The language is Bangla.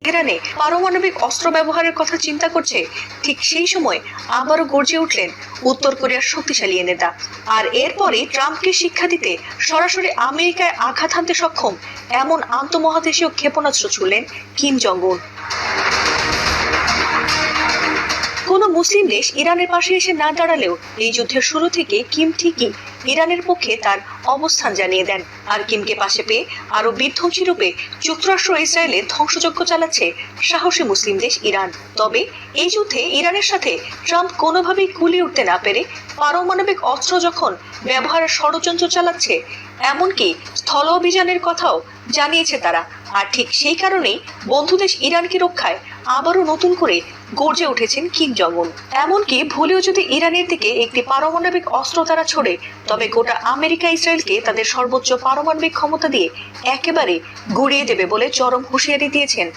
ইরানে পারমাণবিক অস্ত্র ব্যবহারের কথা চিন্তা করছে, ঠিক সেই সময় আবারও গর্জে উঠলেন উত্তর কোরিয়ার শক্তিশালী এ নেতা। আর এরপরে ট্রাম্পকে শিক্ষা দিতে সরাসরি আমেরিকায় আঘাত হানতে সক্ষম এমন আন্তঃমহাদেশীয় ক্ষেপণাস্ত্র ছুড়লেন কিম জং উন। কোনো মুসলিম দেশ ইরানের পাশে এসে না দাঁড়ালেও এই যুদ্ধের শুরু থেকে কিম ঠিকই ইরানের পক্ষে তার অবস্থান জানিয়ে দেন। আর কিমকে পাশে পেয়ে আরো বিধ্বংসী রূপে যুক্তরাষ্ট্র ইসরায়েলে ধ্বংসযজ্ঞ চালাচ্ছে সাহসী মুসলিম দেশ ইরান। তবে এই যুদ্ধে ইরানের সাথে ট্রাম্প কোনোভাবেই কুলিয়ে উঠতে না পেরে পারমাণবিক অস্ত্র যখন ব্যবহারের ষড়যন্ত্র চালাচ্ছে, এমনকি স্থল অভিযানের কথাও জানিয়েছে তারা। আর ঠিক সেই কারণেই বন্ধু দেশ ইরানকে রক্ষায় আবারও নতুন করে গর্জে উঠেছেন কিম জং উন। এমনকি ভুলেও যদি ইরানের দিকে একটি পারমাণবিক অস্ত্র তারা ছোড়ে, তবে গোটা আমেরিকা ইসরায়েলকে তাদের সর্বোচ্চ পারমাণবিক ক্ষমতা দিয়ে একেবারে গুড়িয়ে দেবে বলে চরম হুঁশিয়ারি দিয়েছেন